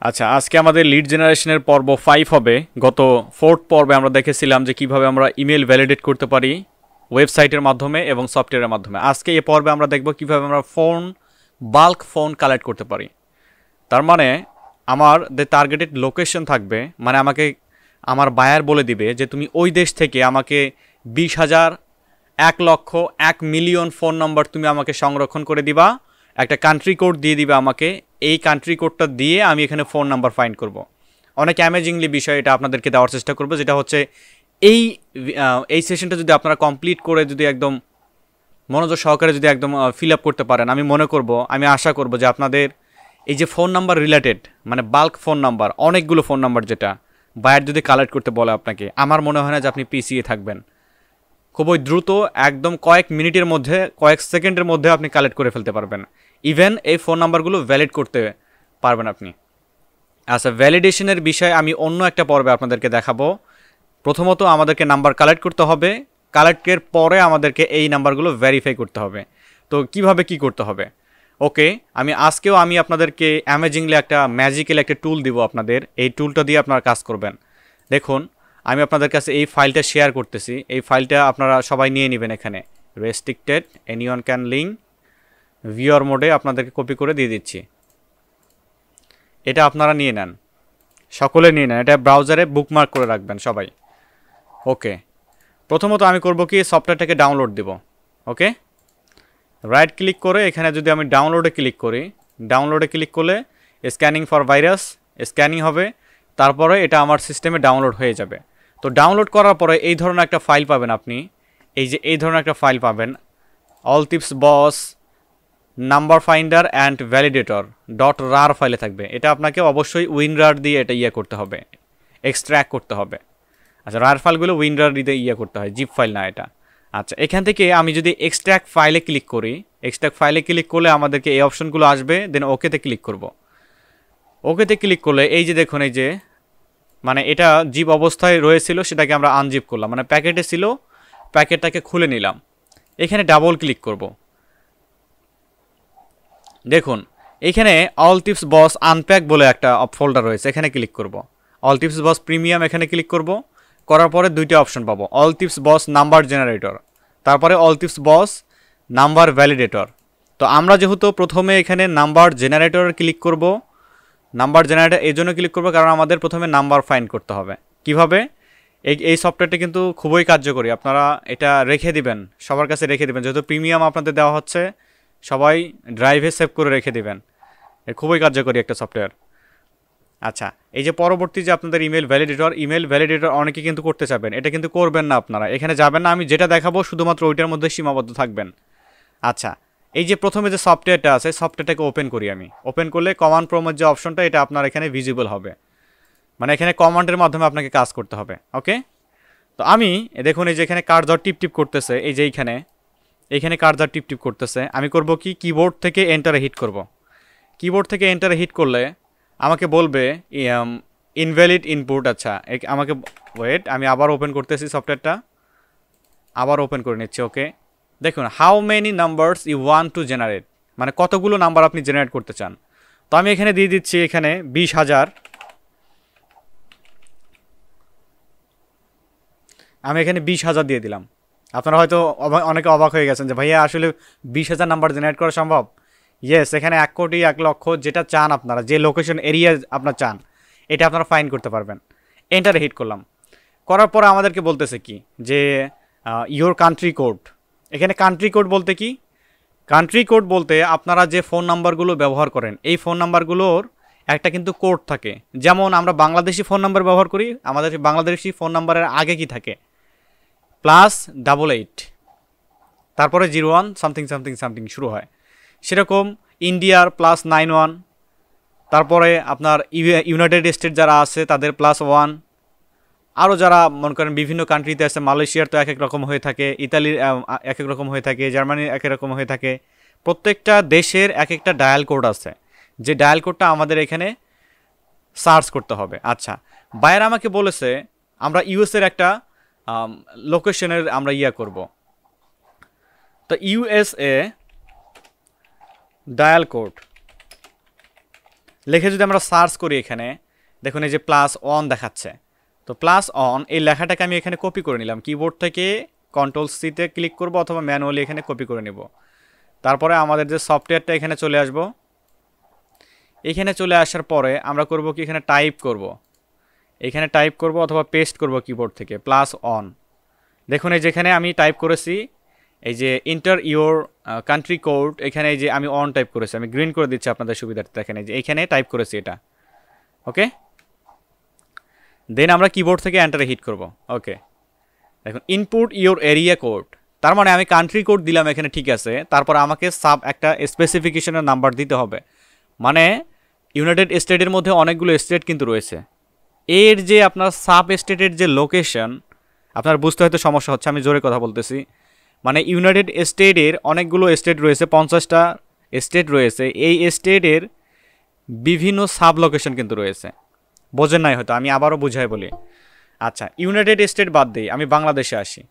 আচ্ছা, আজকে আমাদের লিড জেনারেশনের পর্ব 5 হবে। গত 4th পর্বে আমরা দেখেছিলাম যে কিভাবে আমরা ইমেল ভ্যালিডেট করতে পারি ওয়েবসাইটের মাধ্যমে এবং সফটওয়্যারের মাধ্যমে। আজকে এই পর্বে আমরা দেখব কিভাবে আমরা বাল্ক ফোন কালেক্ট করতে পারি। তার মানে আমার যে টার্গেটেড লোকেশন থাকবে, মানে আমাকে আমার বায়ার বলে দিবে যে তুমি ওই দেশ থেকে আমাকে 20,000, 1 লক্ষ, 1 মিলিয়ন ফোন নম্বর তুমি আমাকে সংরক্ষণ করে দিবা, একটা কান্ট্রি কোড দিয়ে দিবে আমাকে। এই কান্ট্রি কোডটা দিয়ে আমি এখানে ফোন নাম্বার ফাইন্ড করব। অনেক অ্যামেজিংলি বিষয় এটা আপনাদেরকে দেওয়ার চেষ্টা করব, যেটা হচ্ছে এই সেশনটা যদি আপনারা কমপ্লিট করে যদি একদম মনোযোগ সহকারে যদি একদম ফিল আপ করতে পারেন, আমি আশা করব যে আপনাদের এই যে ফোন নাম্বার রিলেটেড, মানে বাল্ক ফোন নাম্বার, অনেকগুলো ফোন নাম্বার যেটা বায়ার যদি কালেক্ট করতে বলে আপনাকে, আমার মনে হয় না যে আপনি পিছিয়ে থাকবেন। খুবই দ্রুত, একদম কয়েক মিনিটের মধ্যে, কয়েক সেকেন্ডের মধ্যে আপনি কালেক্ট করে ফেলতে পারবেন। ইভেন এই ফোন নাম্বারগুলো ভ্যালিড করতে পারবেন আপনি। আচ্ছা, ভ্যালিডেশনের বিষয়ে আমি অন্য একটা পর্বে আপনাদেরকে দেখাবো। প্রথমত আমাদেরকে নাম্বার কালেক্ট করতে হবে, কালেক্টের পরে আমাদেরকে এই নাম্বারগুলো ভেরিফাই করতে হবে। তো কিভাবে কি করতে হবে, ওকে, আজকেও আমি আপনাদেরকে অ্যামেজিংলি একটা ম্যাজিক্যাল একটা টুল দিব আপনাদের। এই টুলটা দিয়ে আপনারা কাজ করবেন। দেখুন, আমি আপনাদের কাছে এই ফাইলটা শেয়ার করতেছি। এই ফাইলটা আপনারা সবাই নিয়ে নেবেন। এখানে restricted, anyone can link, viewer মোডে আপনাদেরকে কপি করে দিয়ে দিচ্ছি। এটা আপনারা নিয়ে নেন, সকলে নিয়ে নেন। এটা ব্রাউজারে বুকমার্ক করে রাখবেন সবাই। ওকে, প্রথমত আমি করব কি, সফটওয়্যারটাকে ডাউনলোড দেব। ওকে, রাইট ক্লিক করে এখানে যদি আমি ডাউনলোডে ক্লিক করি, ডাউনলোডে ক্লিক করলে স্ক্যানিং ফর ভাইরাস স্ক্যানিং হবে, তারপরে এটা আমার সিস্টেমে ডাউনলোড হয়ে যাবে। তো ডাউনলোড করার পরে এই ধরনের একটা ফাইল পাবেন আপনি। এই ধরনের একটা ফাইল পাবেন, all tips boss number finder and validator .rar ফাইলে থাকবে। এটা আপনাকে অবশ্যই WinRAR দিয়ে এটা করতে হবে, এক্সট্র্যাক্ট করতে হবে। আচ্ছা, রার ফাইলগুলো WinRAR দিয়ে করতে হয়, জিপ ফাইল না এটা। আচ্ছা, এখান থেকে আমি যদি এক্সট্র্যাক্ট ফাইলে ক্লিক করি, এক্সট্র্যাক্ট ফাইলে ক্লিক করলে আমাদেরকে এই অপশনগুলো আসবে। দেন ওকেতে ক্লিক করব। ওকেতে ক্লিক করলে এই যে দেখুন, এই যে মানে এটা জিপ অবস্থায় রয়েছিল, সেটাকে আমরা আনজিপ করলাম, মানে প্যাকেটে ছিল, প্যাকেটটাকে খুলে নিলাম। এখানে ডাবল ক্লিক করব। দেখুন, এখানে অল টিপস বস আনপ্যাক বলে একটা ফোল্ডার রয়েছে, এখানে ক্লিক করব। অল টিপস বস প্রিমিয়াম এখানে ক্লিক করব। করার পরে দুইটা অপশন পাবো, অল টিপস বস নাম্বার জেনারেটর, তারপরে অল টিপস বস নাম্বার ভ্যালিডেটর। তো আমরা যেহেতু প্রথমে এখানে নাম্বার জেনারেটর ক্লিক করব, নাম্বার জেনারেটর এই জন্য ক্লিক করবো কারণ আমাদের প্রথমে নাম্বার ফাইন্ড করতে হবে। কিভাবে? এই সফটওয়্যারটি কিন্তু খুবই কার্যকরী, আপনারা এটা রেখে দিবেন, সবার কাছে রেখে দিবেন। যেহেতু প্রিমিয়াম আপনাদের দেওয়া হচ্ছে, সবাই ড্রাইভে সেভ করে রেখে দিবেন। খুবই কার্যকরী একটা সফটওয়্যার। আচ্ছা, এই যে পরবর্তী যে আপনাদের ইমেল ভ্যালিডেটর অনেকে কিন্তু করতে চাবেন, এটা কিন্তু করবেন না আপনারা। এখানে যাবেন না, আমি যেটা দেখাবো শুধুমাত্র ওইটার মধ্যে সীমাবদ্ধ থাকবেন। আচ্ছা, এই যে প্রথমে যে সফটওয়্যারটা আছে, সফটওয়্যারটাকে ওপেন করি। আমি ওপেন করলে কমান্ড প্রম্পটের যে অপশনটা, এটা আপনার এখানে ভিজিবল হবে, মানে এখানে কমান্ডের মাধ্যমে আপনাকে কাজ করতে হবে। ওকে, তো আমি দেখুন, এই যে এখানে কার্সর টিপ করতেছে, এই যে এইখানে কার্সর টিপ করতেছে। আমি করব কি, কিবোর্ড থেকে এন্টারে হিট করব। কিবোর্ড থেকে এন্টারে হিট করলে আমাকে বলবে ইনভ্যালিড ইনপুট। আচ্ছা, আমাকে ওয়েট, আমি আবার ওপেন করতেছি সফটওয়্যারটা, আবার ওপেন করে নিচ্ছি। ওকে, দেখুন, how many numbers you want to generate, মানে কতগুলো নাম্বার আপনি জেনারেট করতে চান। তো আমি এখানে দিয়ে দিচ্ছি এখানে 20,000। আমি এখানে 20,000 দিয়ে দিলাম। আপনারা হয়তো অনেকে অবাক হয়ে গেছেন যে ভাইয়া আসলে 20,000 নাম্বার জেনারেট করা সম্ভব? ইয়েস, এখানে 1 কোটি, 1 লক্ষ, যেটা চান আপনারা, যে লোকেশন এরিয়া আপনারা চান, এটা আপনারা ফাইন্ড করতে পারবেন। এন্টারে হিট করলাম। করার পরে আমাদেরকে বলতেছে কি, যে ইয়োর কান্ট্রি কোড। এখানে কান্ট্রি কোড বলতে কি, কান্ট্রি কোড বলতে আপনারা যে ফোন নাম্বারগুলো ব্যবহার করেন, এই ফোন নাম্বারগুলোর একটা কিন্তু কোড থাকে। যেমন আমরা বাংলাদেশি ফোন নাম্বার ব্যবহার করি, আমাদের বাংলাদেশি ফোন নাম্বারের আগে কি থাকে, +88, তারপরে 01 সামথিং সামথিং সামথিং শুরু হয়। সেরকম ইন্ডিয়ার +91, তারপরে আপনার ইউনাইটেড স্টেট যারা আছে তাদের +1, আরও যারা মনে করেন বিভিন্ন কান্ট্রিতে আছে, মালয়েশিয়ার তো এক এক রকম হয়ে থাকে, ইতালির এক এক রকম হয়ে থাকে, জার্মানির এক এক রকম হয়ে থাকে। প্রত্যেকটা দেশের এক একটা ডায়াল কোড আছে, যে ডায়াল কোডটা আমাদের এখানে সার্চ করতে হবে। আচ্ছা, বায়ার আমাকে বলেছে আমরা ইউএসের একটা লোকেশনের আমরা করব। তো ইউএসএ ডায়াল কোড, লিখে যদি আমরা সার্চ করি এখানে দেখুন এই যে +1 দেখাচ্ছে। তো +1 এই লেখাটাকে আমি এখানে কপি করে নিলাম, কিবোর্ড থেকে Ctrl+C তে ক্লিক করব অথবা ম্যানুয়ালি এখানে কপি করে নেব। তারপরে আমাদের যে সফটওয়্যারটা এখানে চলে আসব, এখানে চলে আসার পরে আমরা করব কি এখানে টাইপ করব, এখানে টাইপ করব অথবা পেস্ট করব কিবোর্ড থেকে +1। দেখুন এই যেখানে আমি টাইপ করেছি এই যে এন্টার ইওর কান্ট্রি কোড, এখানে এই যে আমি অন টাইপ করেছি, আমি গ্রিন করে দিচ্ছি আপনাদের সুবিধার্থে। দেখেন এই যে এইখানে টাইপ করেছি এটা, ওকে। দেন আমরা কিবোর্ড থেকে এন্টারে হিট করব, ওকে। দেখুন ইনপুট ইওর এরিয়া কোড, তার মানে আমি কান্ট্রি কোড দিলাম এখানে, ঠিক আছে। তারপর আমাকে সাব একটা স্পেসিফিকেশনের নাম্বার দিতে হবে, মানে ইউনাইটেড স্টেটের মধ্যে অনেকগুলো স্টেট কিন্তু রয়েছে, এর যে আপনার সাব স্টেটের যে লোকেশন, আপনার বুঝতে হয়তো সমস্যা হচ্ছে, আমি জোরে কথা বলতেছি। মানে ইউনাইটেড স্টেটের অনেকগুলো স্টেট রয়েছে, 50টা স্টেট রয়েছে, এই স্টেটের বিভিন্ন সাব লোকেশন কিন্তু রয়েছে, বোঝেন নাই হয়তো, আমি আবারও বুঝাই বলি। আচ্ছা, ইউনাইটেড স্টেট বাদ দিই, আমি বাংলাদেশে আসি।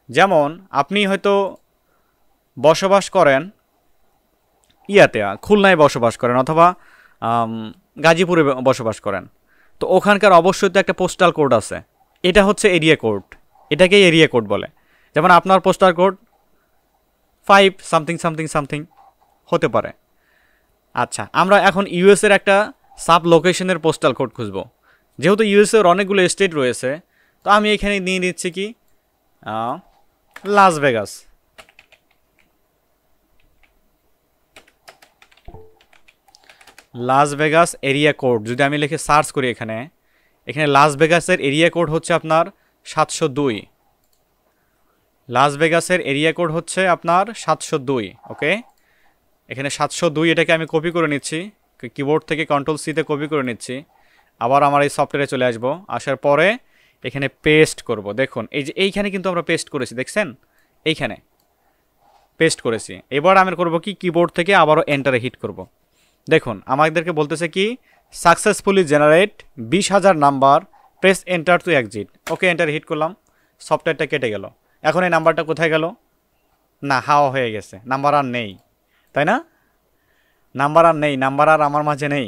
যেমন আপনি হয়তো বসবাস করেন ইয়াতে, খুলনায় বসবাস করেন অথবা গাজীপুরে বসবাস করেন, তো ওখানকার অবশ্যই তো একটা পোস্টাল কোড আছে, এটা হচ্ছে এরিয়া কোড, এটাকেই এরিয়া কোড বলে। যেমন আপনার postal code 5 something something something হতে পারে। আচ্ছা, আমরা এখন ইউএসের একটা সাব লোকেশনের পোস্টাল কোড খুঁজব, যেহেতু ইউএসের অনেকগুলো স্টেট রয়েছে, তো আমি এখানে নিয়ে নিচ্ছি কি Las Vegas. Las Vegas area code যদি আমি লিখে সার্চ করি, এখানে লাস ভেগাসের এরিয়া কোড হচ্ছে আপনার 702। লাস ভেগাসের এরিয়া কোড হচ্ছে আপনার 702, ওকে। এখানে 702, এটাকে আমি কপি করে নিচ্ছি, কিবোর্ড থেকে Ctrl+C তে কপি করে নিচ্ছি। আবার আমার এই সফটওয়্যারে চলে আসব, আসার পরে এখানে পেস্ট করব। দেখুন এই যে এইখানে কিন্তু আমরা পেস্ট করেছি, দেখছেন এইখানে পেস্ট করেছি। এবার আমি করব কি কিবোর্ড থেকে আবারও এন্টারে হিট করব। দেখুন আমাদেরকে বলতেছে কি successfully generate 20,000 number, press enter to exit, okay. এন্টারে হিট করলাম, সফটওয়্যারটা কেটে গেল। এখন এই নাম্বারটা কোথায় গেল? না, হাওয়া হয়ে গেছে, নাম্বার আর নেই, তাই না? নাম্বার আর নেই, নাম্বার আর আমার মাঝে নেই,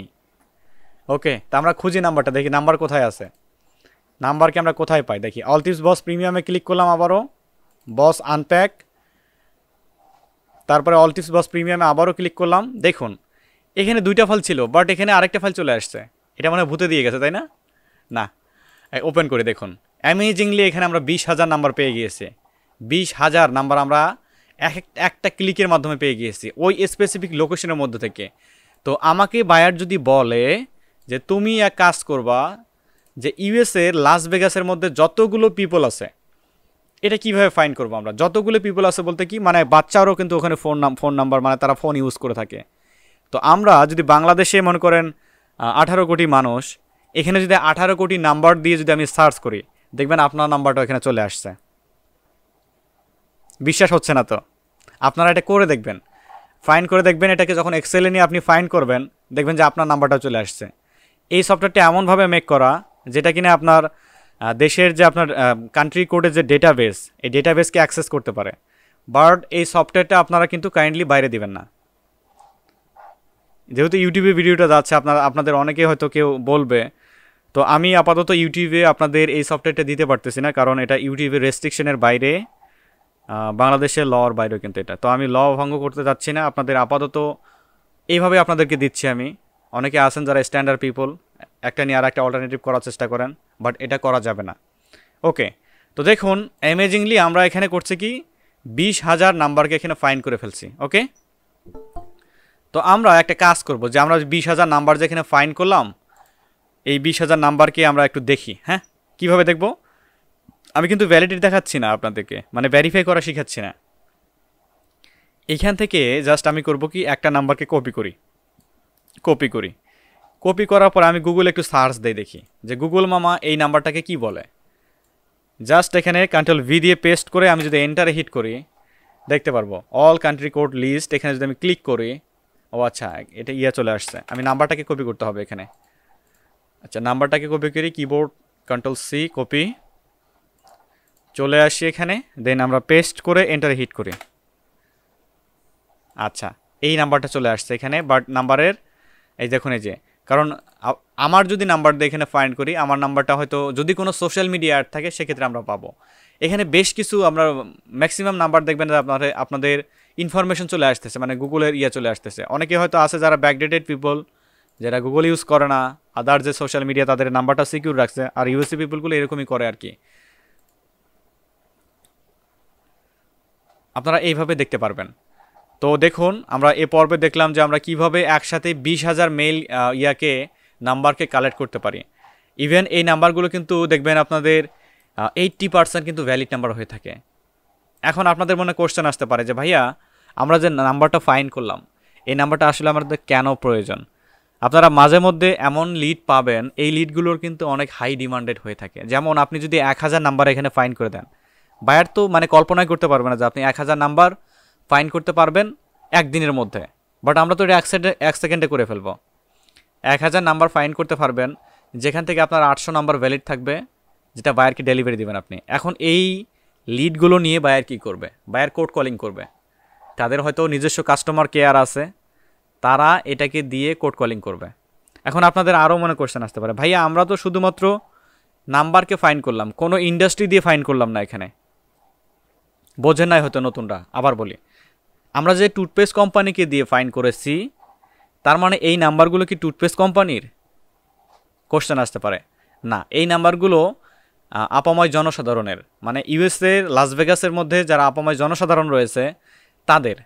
ওকে। তা আমরা খুঁজি নাম্বারটা, দেখি নাম্বার কোথায় আছে। নাম্বারকে আমরা কোথায় পাই দেখি, অল টিপস বস প্রিমিয়ামে ক্লিক করলাম, আবারও বস আনপ্যাক, তারপরে অল টিপস বস প্রিমিয়ামে আবারও ক্লিক করলাম। দেখুন এখানে 2টা ফাইল ছিল, বাট এখানে আরেকটা ফাইল চলে আসছে, এটা মানে ভূতে দিয়ে গেছে, তাই না? না, ওপেন করে দেখুন, অ্যামেজিংলি এখানে আমরা 20,000 নাম্বার পেয়ে গিয়েছি। 20,000 নাম্বার আমরা একটা ক্লিকের মাধ্যমে পেয়ে গিয়েছি ওই স্পেসিফিক লোকেশনের মধ্যে থেকে। তো আমাকে বায়ার যদি বলে যে তুমি এক কাজ করবা, যে ইউএসের লাস ভেগাসের মধ্যে যতগুলো পিপল আছে এটা কিভাবে ফাইন্ড করবো আমরা? যতগুলো পিপল আছে বলতে কি, মানে বাচ্চারাও কিন্তু ওখানে ফোন নাম্বার, মানে তারা ফোন ইউজ করে থাকে। তো আমরা যদি বাংলাদেশে মনে করেন 18 কোটি মানুষ, এখানে যদি 18 কোটি নাম্বার দিয়ে যদি আমি সার্চ করি, দেখবেন আপনার নাম্বারটা এখানে চলে আসছে। বিশ্বাস হচ্ছে না তো? আপনারা এটা করে দেখবেন, ফাইন্ড করে দেখবেন। এটাকে যখন এক্সেলে নিয়ে আপনি ফাইন্ড করবেন, দেখবেন যে আপনার নাম্বারটা চলে আসছে। এই সফটওয়্যারটা এমনভাবে মেক করা যেটা কিনা আপনার দেশের যে আপনার কান্ট্রি কোডের যে ডেটাবেস, এই ডেটাবেসকে অ্যাক্সেস করতে পারে। বাট এই সফটওয়্যারটা আপনারা কিন্তু কাইন্ডলি বাইরে দিবেন না। যেহেতু ইউটিউবে ভিডিওটা যাচ্ছে, আপনাদের অনেকে হয়তো কেউ বলবে, তো আমি আপাতত ইউটিউবে আপনাদের এই সফটওয়্যারটা দিতে পারতেছি না, কারণ এটা ইউটিউবের রেস্ট্রিকশনের বাইরে, বাংলাদেশের লর বাইরেও কিন্তু এটা। তো আমি ল ভঙ্গ করতে যাচ্ছি না, আপনাদের আপাতত এইভাবে আপনাদেরকে দিচ্ছি আমি। অনেকে আছেন যারা স্ট্যান্ডার্ড পিপল, একটা নিয়ে আর একটা অল্টারনেটিভ করার চেষ্টা করেন, বাট এটা করা যাবে না, ওকে। তো দেখুন অ্যামেজিংলি আমরা এখানে করছি কি 20,000 নাম্বারকে এখানে ফাইন্ড করে ফেলছি, ওকে। তো আমরা একটা কাজ করব, যে আমরা 20,000 নাম্বার যেখানে ফাইন্ড করলাম, এই 20,000 নাম্বারকে আমরা একটু দেখি। হ্যাঁ, কীভাবে দেখব? আমি কিন্তু ভ্যালিডিটি দেখাচ্ছি না আপনাদেরকে, মানে ভেরিফাই করা শেখাচ্ছি না। এইখান থেকে জাস্ট আমি করব কি একটা নাম্বারকে কপি করার পর আমি গুগলে একটু সার্চ দেই, দেখি যে গুগল মামা এই নাম্বারটাকে কি বলে। জাস্ট এখানে Ctrl+V দিয়ে পেস্ট করে আমি যদি এন্টারে হিট করি, দেখতে পারবো অল কান্ট্রি কোড লিস্ট। এখানে যদি আমি ক্লিক করি, ও আচ্ছা এটা চলে আসছে। আমি নাম্বারটাকে কপি করতে হবে এখানে। আচ্ছা, নাম্বারটাকে কপি করি, কিবোর্ড Ctrl+C কপি, চলে আসি এখানে, দেন আমরা পেস্ট করে এন্টারে হিট করি। আচ্ছা, এই নাম্বারটা চলে আসছে এখানে, বাট নাম্বারের এই দেখুন এই যে কারণ আমার যদি নাম্বার দিয়ে এখানে ফাইন্ড করি, আমার নাম্বারটা হয়তো যদি কোনো সোশ্যাল মিডিয়া অ্যাড থাকে সেক্ষেত্রে আমরা পাবো। এখানে বেশ কিছু আমরা ম্যাক্সিমাম নাম্বার দেখবেন যে আপনাদের ইনফরমেশন চলে আসতেছে, মানে গুগলের চলে আসতেছে। অনেকে হয়তো আছে যারা ব্যাকডেটেড পিপল, যারা গুগল ইউজ করে না, আদার যে সোশ্যাল মিডিয়া তাদের নাম্বারটা সিকিউর রাখছে, আর ইউএসএ পিপলগুলো এরকমই করে আর কি। আপনারা এইভাবে দেখতে পারবেন। তো দেখুন, আমরা এ পর্বে দেখলাম যে আমরা কিভাবে একসাথে 20,000 মেইল নাম্বারকে কালেক্ট করতে পারি। ইভেন এই নাম্বারগুলো কিন্তু দেখবেন আপনাদের 80% কিন্তু ভ্যালিড নাম্বার হয়ে থাকে। এখন আপনাদের মনে কোশ্চেন আসতে পারে যে ভাইয়া, আমরা যে নাম্বারটা ফাইন্ড করলাম, এই নাম্বারটা আসলে আমাদের কেন প্রয়োজন? আপনারা মাঝে মধ্যে এমন লিড পাবেন, এই লিডগুলোর কিন্তু অনেক হাই ডিমান্ডেড হয়ে থাকে। যেমন আপনি যদি 1000 নাম্বার এখানে ফাইন্ড করে দেন, বায়ার তো মানে কল্পনাই করতে পারবে না যে আপনি 1000 নাম্বার ফাইন্ড করতে পারবেন একদিনের মধ্যে। বাট আমরা তো এটা এক সেকেন্ডে করে ফেলবো। 1000 নাম্বার ফাইন্ড করতে পারবেন, যেখান থেকে আপনার 800 নাম্বার ভ্যালিড থাকবে, যেটা বায়ারকে ডেলিভারি দেবেন আপনি। এখন এই লিডগুলো নিয়ে বায়ার কী করবে? বায়ার কোড কলিং করবে। তাদের হয়তো নিজস্ব কাস্টমার কেয়ার আছে, তারা এটাকে দিয়ে কোড কলিং করবে। এখন আপনাদের আরও মনে কোশ্চেন আসতে পারে, ভাইয়া আমরা তো শুধুমাত্র নাম্বারকে ফাইন্ড করলাম, কোনো ইন্ডাস্ট্রি দিয়ে ফাইন্ড করলাম না। এখানে বোঝেন নাই হয়তো নতুনরা। আবার বলি, আমরা যে টুথপেস্ট কোম্পানিকে দিয়ে ফাইন্ড করেছি, তার মানে এই নাম্বারগুলো কি টুথপেস্ট কোম্পানির? কোশ্চেন আসতে পারে। না, এই নাম্বারগুলো আপাময় জনসাধারণের, মানে ইউএসএর লাস ভেগাসের মধ্যে যারা আপাময় জনসাধারণ রয়েছে তাদের।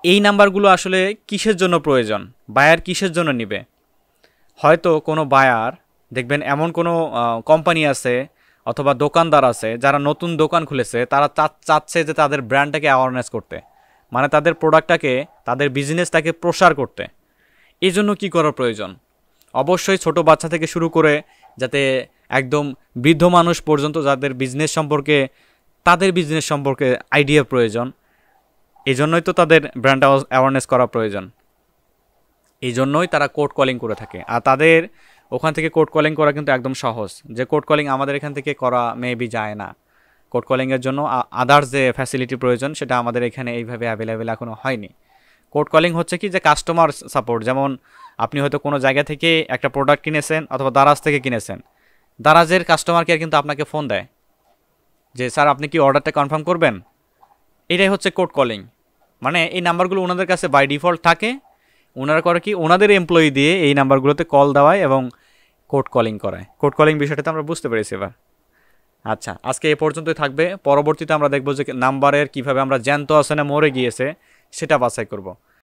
এই নাম্বারগুলো আসলে কিসের জন্য প্রয়োজন? বায়ার কিসের জন্য নিবে? হয়তো কোনো বায়ার দেখবেন এমন কোনো কোম্পানি আছে অথবা দোকানদার আছে যারা নতুন দোকান খুলেছে, তারা চাচ্ছে যে তাদের ব্র্যান্ডটাকে অ্যাওয়ারনেস করতে, মানে তাদের প্রোডাক্টটাকে, তাদের বিজনেসটাকে প্রসার করতে। এই জন্য কী করার প্রয়োজন? অবশ্যই ছোট বাচ্চা থেকে শুরু করে যাতে একদম বৃদ্ধ মানুষ পর্যন্ত যাদের বিজনেস সম্পর্কে আইডিয়া প্রয়োজন, এই জন্যই তো তাদের ব্র্যান্ড অ্যাওয়ারনেস করা প্রয়োজন। এই জন্যই তারা কোড কলিং করে থাকে। আর তাদের ওখান থেকে কোড কলিং করা কিন্তু একদম সহজ, যে কোড কলিং আমাদের এখান থেকে করা মেবি যায় না। কোড কলিংয়ের জন্য আদার্স যে ফ্যাসিলিটি প্রয়োজন সেটা আমাদের এখানে এইভাবে অ্যাভেলেবেল এখনও হয়নি। কোড কলিং হচ্ছে কি, যে কাস্টমার সাপোর্ট। যেমন আপনি হয়তো কোনো জায়গা থেকে একটা প্রোডাক্ট কিনেছেন অথবা দারাজ থেকে কিনেছেন, দারাজের কাস্টমার কেয়ার কিন্তু আপনাকে ফোন দেয় যে স্যার আপনি কি অর্ডারটা কনফার্ম করবেন। এটাই হচ্ছে কোড কলিং। মানে এই নাম্বারগুলো ওনাদের কাছে বাই ডিফল্ট থাকে। ওনারা করে কি, ওনাদের এমপ্লয়ি দিয়ে এই নাম্বারগুলোতে কল দেওয়ায় এবং কোড কলিং করায়। কোড কলিং বিষয়টাতে আমরা বুঝতে পেরেছি এবার। আচ্ছা, আজকে এ পর্যন্তই থাকবে। পরবর্তীতে আমরা দেখব যে নাম্বারের কীভাবে আমরা জ্যান্ত আছে না মরে গিয়েছে সেটা বাছাই করব।